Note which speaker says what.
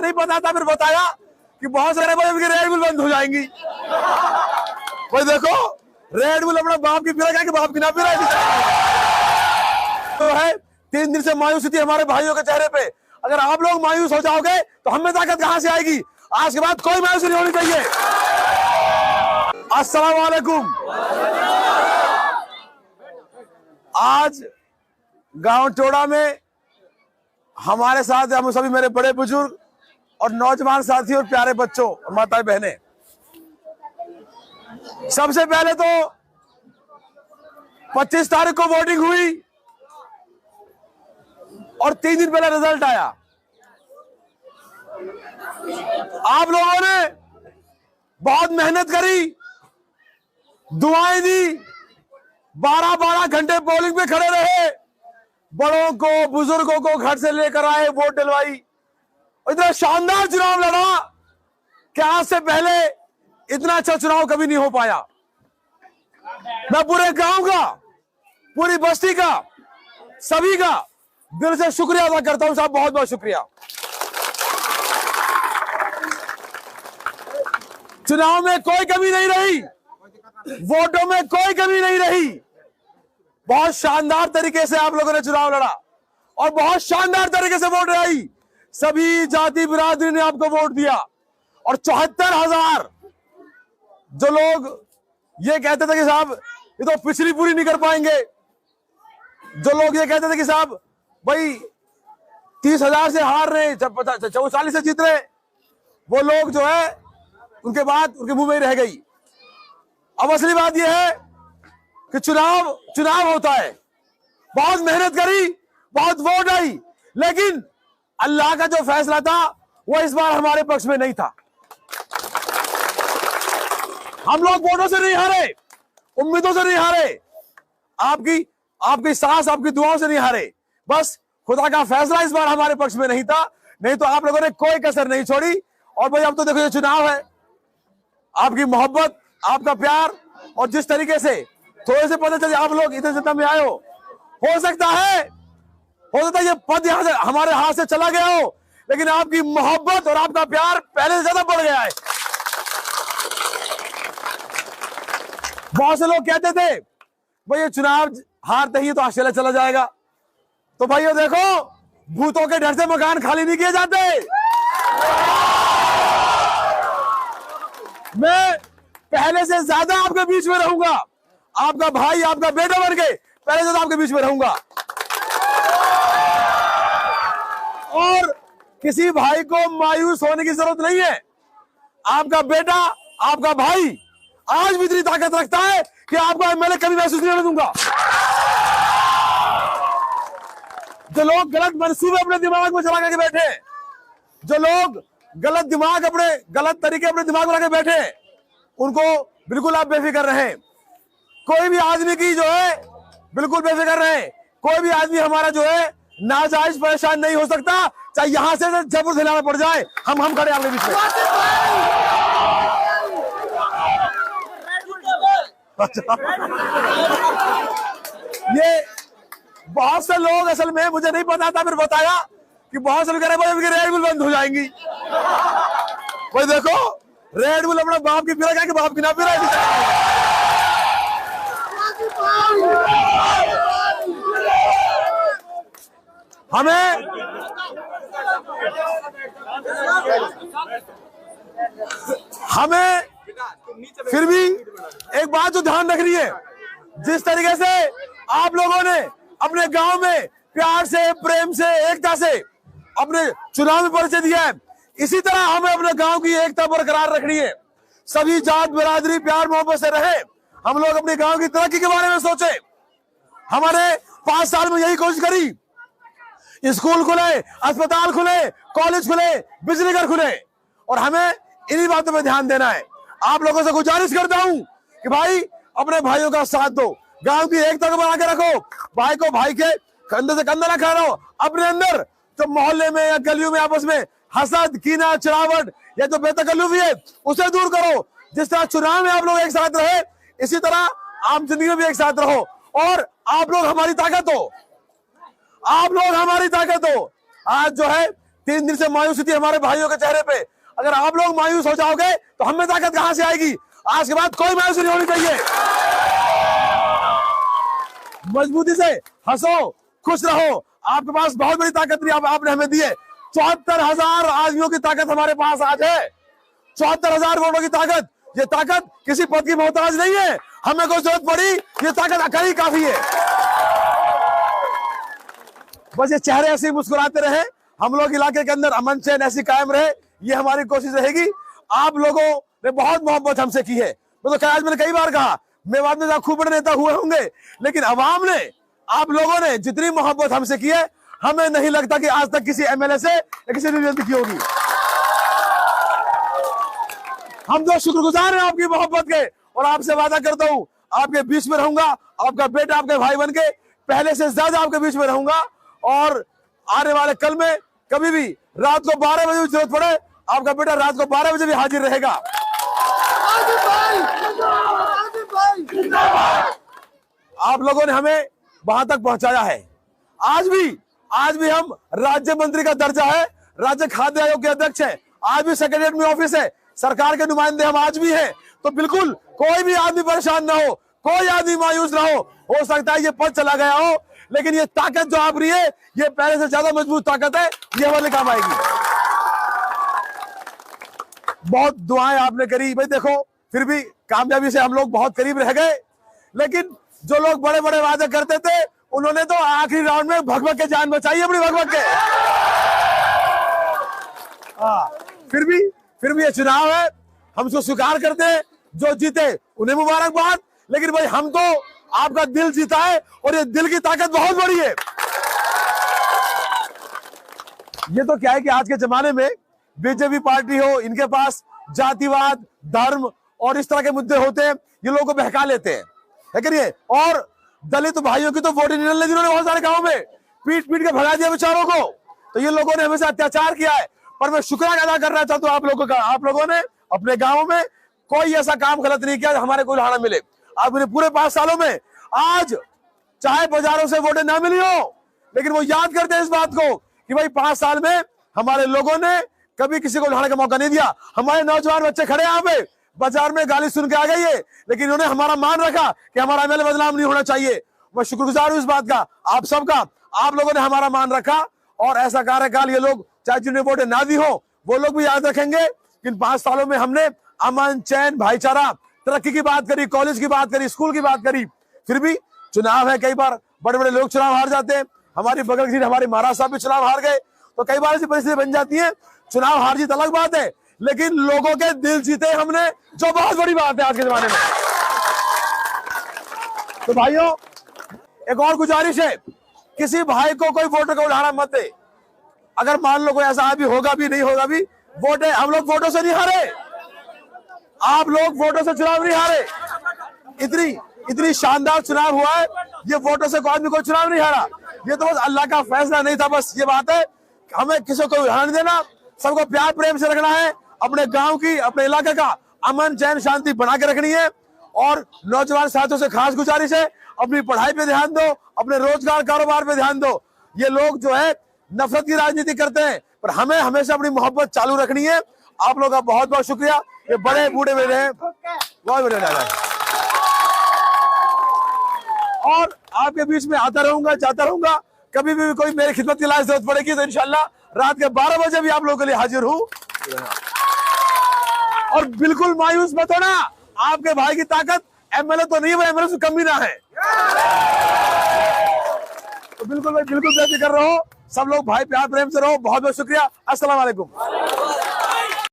Speaker 1: नहीं पता था, फिर बताया कि बहुत सारे भाई रेड बुल बंद हो जाएंगी। भाई देखो, रेड बुल अपना बाप की पीला कि बाप की ना पीला तो है। 3 दिन से मायूसी थी हमारे भाइयों के चेहरे पे। अगर आप लोग मायूस हो जाओगे तो हमें ताकत कहां से आएगी? आज के बाद कोई मायूसी नहीं होनी चाहिए। अस्सलाम वालेकुम। आज गांव टोड़ा में हमारे साथ हम सभी मेरे बड़े बुजुर्ग और नौजवान साथी और प्यारे बच्चों और माताएं बहनें, सबसे पहले तो 25 तारीख को वोटिंग हुई और 3 दिन पहले रिजल्ट आया। आप लोगों ने बहुत मेहनत करी, दुआएं दी, 12-12 घंटे पोलिंग पे खड़े रहे, बड़ों को बुजुर्गों को घर से लेकर आए, वोट डलवाई, इतना शानदार चुनाव लड़ा कि आज से पहले इतना अच्छा चुनाव कभी नहीं हो पाया। मैं पूरे गांव का, पूरी बस्ती का, सभी का दिल से शुक्रिया अदा करता हूं साहब, बहुत बहुत शुक्रिया। चुनाव में कोई कमी नहीं रही, वोटों में कोई कमी नहीं रही। बहुत शानदार तरीके से आप लोगों ने चुनाव लड़ा और बहुत शानदार तरीके से वोट आई। सभी जाति बिरादरी ने आपको वोट दिया और 74,000 जो लोग ये कहते थे कि साहब ये तो पिछली पूरी नहीं कर पाएंगे, जो लोग ये कहते थे कि साहब भाई 30,000 से हार रहे, 44 से जीत रहे, वो लोग जो है उनके बाद उनके मुंह में ही रह गई। अब असली बात यह है कि चुनाव होता है। बहुत मेहनत करी, बहुत वोट आई, लेकिन अल्लाह का जो फैसला था वो इस बार हमारे पक्ष में नहीं था। हम लोग वोटों से नहीं हारे, उम्मीदों से नहीं हारे, आपकी सांस, आपकी दुआओं से नहीं हारे। बस खुदा का फैसला इस बार हमारे पक्ष में नहीं था, नहीं तो आप लोगों ने कोई कसर नहीं छोड़ी। और भाई अब तो देखो ये चुनाव है, आपकी मोहब्बत, आपका प्यार और जिस तरीके से थोड़े से पता चले आप लोग इतने जनता में आए हो सकता है ये पद यहां से हमारे हाथ से चला गया हो, लेकिन आपकी मोहब्बत और आपका प्यार पहले से ज्यादा बढ़ गया है। बहुत से लोग कहते थे भाई ये चुनाव हारते ही तो ऑस्ट्रेलिया चला जाएगा। तो भाइयों देखो, भूतों के डर से मकान खाली नहीं किए जाते। मैं पहले से ज्यादा आपके बीच में रहूंगा, आपका भाई, आपका बेटा बन के पहले से आपके बीच में रहूंगा। और किसी भाई को मायूस होने की जरूरत नहीं है। आपका बेटा, आपका भाई आज भी इतनी ताकत रखता है कि आपको एमएलए कभी महसूस नहीं होने दूंगा। जो लोग गलत मंसूबे अपने दिमाग में चला करके बैठे, जो लोग गलत तरीके अपने दिमाग में लगा के बैठे, उनको बिल्कुल आप बेफिक्र रहें। कोई भी आदमी की जो है बिल्कुल बेफिक्र रहें। कोई भी आदमी हमारा जो है नाजायज परेशान नहीं हो सकता, चाहे यहां से जबर दिलाना पड़ जाए, हम खड़े आपके बीच में। ये बहुत से लोग, असल में मुझे नहीं पता था, फिर बताया कि बहुत से लोग कह रहे हैं रेड बुल बंद हो जाएंगी। भाई देखो, रेड बुल अपना बाप की पीला कि बाप की ना पीला। हमें फिर भी एक बात जो ध्यान रखनी है, जिस तरीके से आप लोगों ने अपने गांव में प्यार से, प्रेम से, एकता से अपने चुनाव में परिचय दिया है, इसी तरह हमें अपने गांव की एकता बरकरार रखनी है। सभी जात बिरादरी प्यार मोहब्बत से रहे। हम लोग अपने गांव की तरक्की के बारे में सोचे। हमारे 5 साल में यही कोशिश करी, स्कूल खुले, अस्पताल खुले, कॉलेज खुले, बिजली घर खुले, और हमें इन्हीं बातों पे ध्यान देना है। आप लोगों से गुजारिश करता हूं कि भाई अपने भाइयों का साथ दो, गांव की एकता को बना के रखो, भाई को भाई के कंधे से कंधा रखा रहो। अपने अंदर जो मोहल्ले में या गलियों में आपस में हसद, कीना, चिढ़ावट या जो बेतकल्लुफी है, उसे दूर करो। जिस तरह चुनाव में आप लोग एक साथ रहे, इसी तरह आम जिंदगी में भी एक साथ रहो। और आप लोग हमारी ताकत हो, आप लोग हमारी ताकत हो। आज जो है 3 दिन से मायूसी थी हमारे भाइयों के चेहरे पे। अगर आप लोग मायूस हो जाओगे तो हमें ताकत कहां से आएगी? आज के बाद कोई मायूसी नहीं होनी चाहिए। मजबूती से हंसो, खुश रहो। आपके पास बहुत बड़ी ताकत नहीं आपने हमें दी है। 74,000 आदमियों की ताकत हमारे पास आज है, 74,000 वोटों की ताकत। ये ताकत किसी पद की मोहताज नहीं है। हमें कोई जरूरत पड़ी, ये ताकत अकेली काफी है। बस ये चेहरे ऐसे ही मुस्कुराते रहे, हम लोग इलाके के अंदर अमन चैन ऐसी कायम रहे, ये हमारी कोशिश रहेगी। आप लोगों ने बहुत मोहब्बत हमसे की है। मैं तो आज मैंने कई बार कहा, मेवात में खूब बड़े नेता हुए होंगे, लेकिन अवाम ने, आप लोगों ने जितनी मोहब्बत हमसे की है, हमें नहीं लगता कि आज तक किसी एमएलए से या किसी ने की होगी। हम तो शुक्रगुजार हैं आपकी मोहब्बत के, और आपसे वादा करता हूं आपके बीच में रहूंगा, आपका बेटा, आपके भाई बन के पहले से ज्यादा आपके बीच में रहूंगा। और आने वाले कल में कभी भी रात को 12 बजे जरूरत पड़े, आपका बेटा रात को 12 बजे भी हाजिर रहेगा। आप लोगों ने हमें वहां तक पहुंचाया है। आज भी हम राज्य मंत्री का दर्जा है, राज्य खाद्य आयोग के अध्यक्ष हैं, आज भी सेक्रेटरीट में ऑफिस है, सरकार के नुमाइंदे हम आज भी हैं। तो बिल्कुल कोई भी आदमी परेशान ना हो, कोई आदमी मायूस ना हो सकता है ये पद चला गया हो, लेकिन ये ताकत जो आप रही है, ये पहले से ज्यादा मजबूत ताकत है, ये हमारे काम आएगी। बहुत दुआएं आपने करी भाई, देखो फिर भी कामयाबी से हम लोग बहुत करीब रह गए। लेकिन जो लोग बड़े बड़े वादे करते थे, उन्होंने तो आखिरी राउंड में भगभग के जान बचाई अपनी, भगभग के। फिर भी ये चुनाव है, हम उसको स्वीकार करते हैं। जो जीते उन्हें मुबारकबाद, लेकिन भाई हम तो आपका दिल जीता है, और ये दिल की ताकत बहुत बड़ी है। ये तो क्या है कि आज के जमाने में बीजेपी पार्टी हो, इनके पास जातिवाद, धर्म और इस तरह के मुद्दे होते हैं, ये लोगों को बहका लेते हैं, है कि नहीं? और दलित भाइयों की तो वोट ही नहीं डाले, जिन्होंने बहुत सारे गांवों में पीट के भगा दिया बेचारों को। तो ये लोगों ने हमेशा अत्याचार किया है। पर मैं शुक्र अदा करना चाहता हूं आप लोगों का, आप लोगों ने अपने गाँव में कोई ऐसा काम गलत नहीं किया हमारे को उदाहरण मिले। आप पूरे 5 सालों में, आज चाहे बाजारों से वोटें ना मिली हो, लेकिन वो याद करते हैं इस बात को कि भाई 5 साल में हमारे लोगों ने कभी किसी को उठाने का मौका नहीं दिया। हमारे नौजवान बच्चे खड़े यहाँ पे, बाजार में गाली सुन के आ गई है, लेकिन इन्होंने हमारा मान रखा कि हमारा एमएलए बदनाम नहीं होना चाहिए। मैं शुक्रगुजार हूं इस बात का, आप सबका। आप लोगों ने हमारा मान रखा, और ऐसा कार्यकाल ये लोग चाहे जिन्हें वोटें ना दी हो, वो लोग भी याद रखेंगे कि इन 5 सालों में हमने अमन चैन, भाईचारा, तरक्की की बात करी, कॉलेज की बात करी, स्कूल की बात करी। फिर भी चुनाव है, कई बार बड़े बड़े लोग चुनाव हार जाते हैं। हमारी बगल की हमारे महाराज साहब भी चुनाव हार गए, तो कई बार ऐसी परिस्थिति बन जाती है। चुनाव हार जीत अलग बात है, लेकिन लोगों के दिल जीते हमने, जो बहुत बड़ी बात है आज के जमाने में। तो भाइयों, एक और गुजारिश है, किसी भाई को कोई वोटर का उदाहरण मत दे। अगर मान लो कोई ऐसा आदमी होगा भी, नहीं होगा भी, वोट है, हम लोग वोटों से नहीं हारे, आप लोग वोटों से चुनाव नहीं हारे। इतनी शानदार चुनाव हुआ है, ये वोटों से कोई आदमी कोई चुनाव नहीं हारा। ये तो बस अल्लाह का फैसला नहीं था, बस ये बात है। हमें किसी को उदाहरण देना, सबको प्यार प्रेम से रखना है, अपने गांव की, अपने इलाके का अमन चैन शांति बना के रखनी है। और नौजवान साथियों से खास गुजारिश है, अपनी पढ़ाई पे ध्यान दो, अपने रोजगार कारोबार पे ध्यान दो। ये लोग जो है नफरत की राजनीति करते हैं, पर हमें हमेशा अपनी मोहब्बत चालू रखनी है। आप लोगों का बहुत बहुत शुक्रिया। ये बड़े बूढ़े मेरे हैं, बहुत बढ़िया। और आपके बीच में आता रहूंगा, जाता रहूंगा। कभी भी कोई मेरी खिदमत की जरूरत पड़ेगी तो इंशाल्लाह रात के 12 बजे भी आप लोगों के लिए हाजिर हूं। और बिल्कुल मायूस मत होना, आपके भाई की ताकत एमएलए तो नहीं है, एमएलए से कम भी ना है। तो बिल्कुल भाई, बिल्कुल बेफिक्र रहो, सब लोग भाई प्यार प्रेम से रहो। बहुत बहुत शुक्रिया। अस्सलाम वालेकुम।